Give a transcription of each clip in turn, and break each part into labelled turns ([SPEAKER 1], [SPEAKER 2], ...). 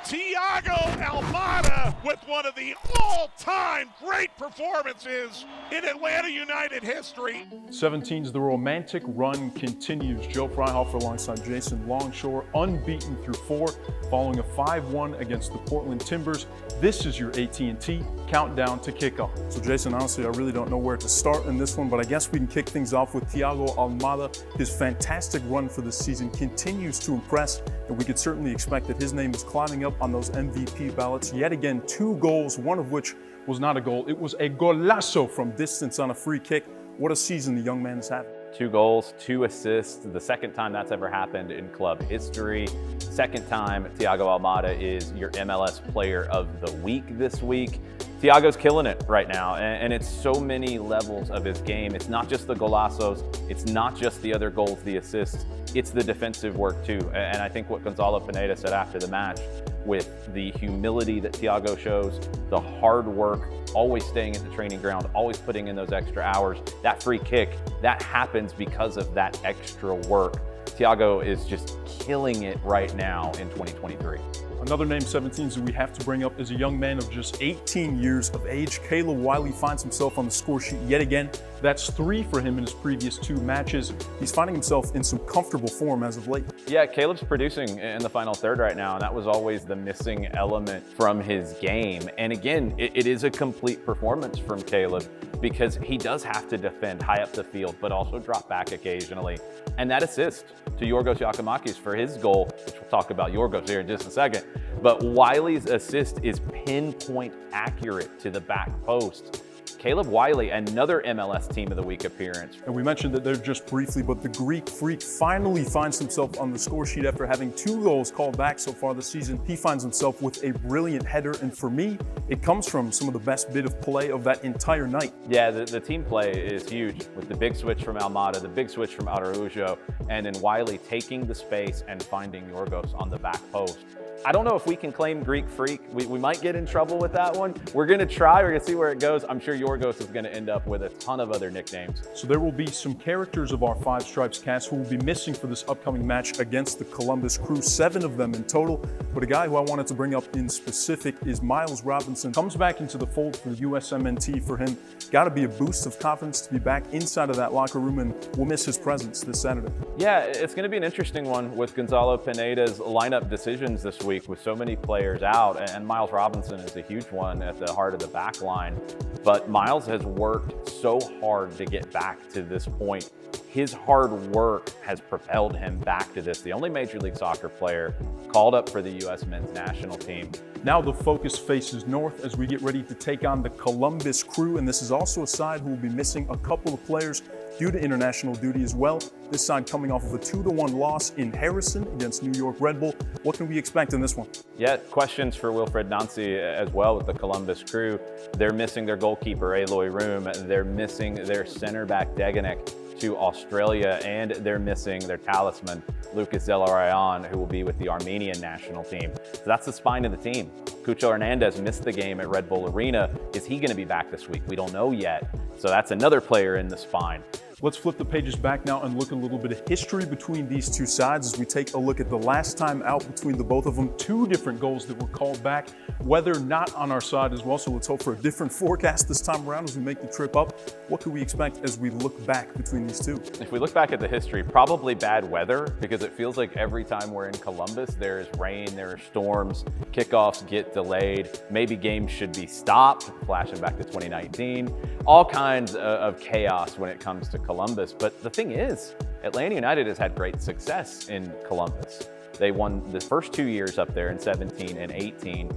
[SPEAKER 1] Thiago Almada with one of the all-time great performances in Atlanta United history.
[SPEAKER 2] 17's The Romantic Run continues. Joe Fryhofer alongside Jason Longshore, unbeaten through 4, following a 5-1 against the Portland Timbers. This is your AT&T countdown to kickoff. So Jason, honestly, I really don't know where to start in this one, but I guess we can kick things off with Thiago Almada. His fantastic run for this season continues to impress, and we could certainly expect that his name is climbing up on those MVP ballots. Yet again, 2 goals, one of which was not a goal. It was a golazo from distance on a free kick. What a season the young man has had.
[SPEAKER 3] 2 goals, 2 assists, the second time that's ever happened in club history. Second time Thiago Almada is your MLS Player of the Week this week. Thiago's killing it right now, and it's so many levels of his game. It's not just the golazos, it's not just the other goals, the assists, it's the defensive work too. And I think what Gonzalo Pineda said after the match, with the humility that Thiago shows, the hard work, always staying at the training ground, always putting in those extra hours, that free kick, that happens because of that extra work. Thiago is just killing it right now in 2023.
[SPEAKER 2] Another name, 17s, that we have to bring up is a young man of just 18 years of age. Caleb Wiley finds himself on the score sheet yet again. That's 3 for him in his previous 2 matches. He's finding himself in some comfortable form as of late.
[SPEAKER 3] Yeah, Caleb's producing in the final third right now, and that was always the missing element from his game. And again, it is a complete performance from Caleb, because he does have to defend high up the field, but also drop back occasionally. And that assist to Yorgos Giacomakis for his goal, which we'll talk about Yorgos here in just a second, but Wiley's assist is pinpoint accurate to the back post. Caleb Wiley, another MLS Team of the Week appearance.
[SPEAKER 2] And we mentioned that there just briefly, but the Greek Freak finally finds himself on the score sheet after having 2 goals called back so far this season. He finds himself with a brilliant header, and for me, it comes from some of the best bit of play of that entire night.
[SPEAKER 3] Yeah, the team play is huge, with the big switch from Almada, the big switch from Araujo, and then Wiley taking the space and finding Yorgos on the back post. I don't know if we can claim Greek Freak. We might get in trouble with that one. We're gonna try, we're gonna see where it goes. I'm sure Yorgos is gonna end up with a ton of other nicknames.
[SPEAKER 2] So there will be some characters of our Five Stripes cast who will be missing for this upcoming match against the Columbus Crew, 7 of them in total. But a guy who I wanted to bring up in specific is Miles Robinson. Comes back into the fold for USMNT for him. Gotta be a boost of confidence to be back inside of that locker room, and we'll miss his presence this Saturday.
[SPEAKER 3] Yeah, it's gonna be an interesting one with Gonzalo Pineda's lineup decisions this week, with so many players out, and Miles Robinson is a huge one at the heart of the back line. But Miles has worked so hard to get back to this point. His hard work has propelled him back to this. The only Major League Soccer player called up for the U.S. men's national team.
[SPEAKER 2] Now the focus faces north as we get ready to take on the Columbus Crew, and this is also a side who will be missing a couple of players due to international duty as well. This side coming off of a 2-1 loss in Harrison against New York Red Bull. What can we expect in this one?
[SPEAKER 3] Yeah, questions for Wilfred Nancy as well with the Columbus Crew. They're missing their goalkeeper, Aloy Room. They're missing their center back, Deganek, to Australia, and they're missing their talisman, Lucas Zelarayán, who will be with the Armenian national team. So that's the spine of the team. Cucho Hernández missed the game at Red Bull Arena. Is he going to be back this week? We don't know yet. So that's another player in the spine.
[SPEAKER 2] Let's flip the pages back now and look at a little bit of history between these 2 sides as we take a look at the last time out between the both of them. 2 different goals that were called back, weather not on our side as well, so let's hope for a different forecast this time around as we make the trip up. What can we expect as we look back between these 2?
[SPEAKER 3] If we look back at the history, probably bad weather, because it feels like every time we're in Columbus, there is rain, there are storms, kickoffs get delayed, maybe games should be stopped, flashing back to 2019, all kinds of chaos when it comes to Columbus. But the thing is, Atlanta United has had great success in Columbus. They won the first 2 years up there in 17 and 18.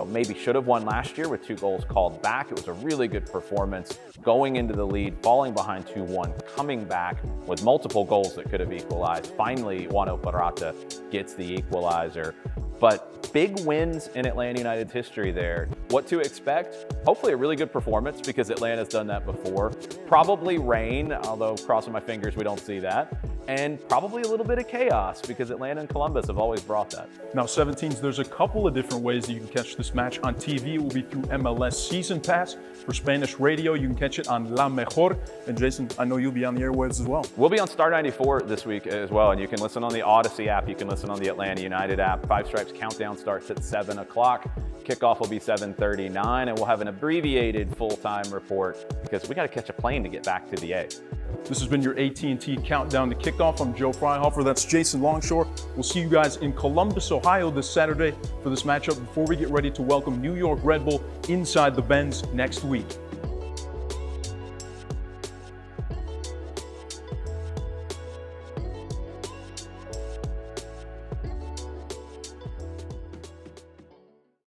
[SPEAKER 3] Maybe should have won last year with 2 goals called back. It was a really good performance, going into the lead, falling behind 2-1, coming back with multiple goals that could have equalized. Finally, Juan Operata gets the equalizer. But big wins in Atlanta United's history there. What to expect? Hopefully a really good performance, because Atlanta's done that before. Probably rain, although crossing my fingers we don't see that. and probably a little bit of chaos because Atlanta and Columbus have always brought that.
[SPEAKER 2] Now 17s, there's a couple of different ways that you can catch this match. On TV, it will be through MLS Season Pass. For Spanish radio, you can catch it on La Mejor. And Jason, I know you'll be on the airwaves as well.
[SPEAKER 3] We'll be on Star 94 this week as well, and you can listen on the Odyssey app, you can listen on the Atlanta United app. Five Stripes Countdown starts at 7 o'clock. Kickoff will be 7:39, and we'll have an abbreviated full-time report because we got to catch a plane to get back to the A.
[SPEAKER 2] This has been your AT&T Countdown to Kickoff. I'm Joe Fryhofer. That's Jason Longshore. We'll see you guys in Columbus, Ohio this Saturday for this matchup before we get ready to welcome New York Red Bull inside the Benz next week.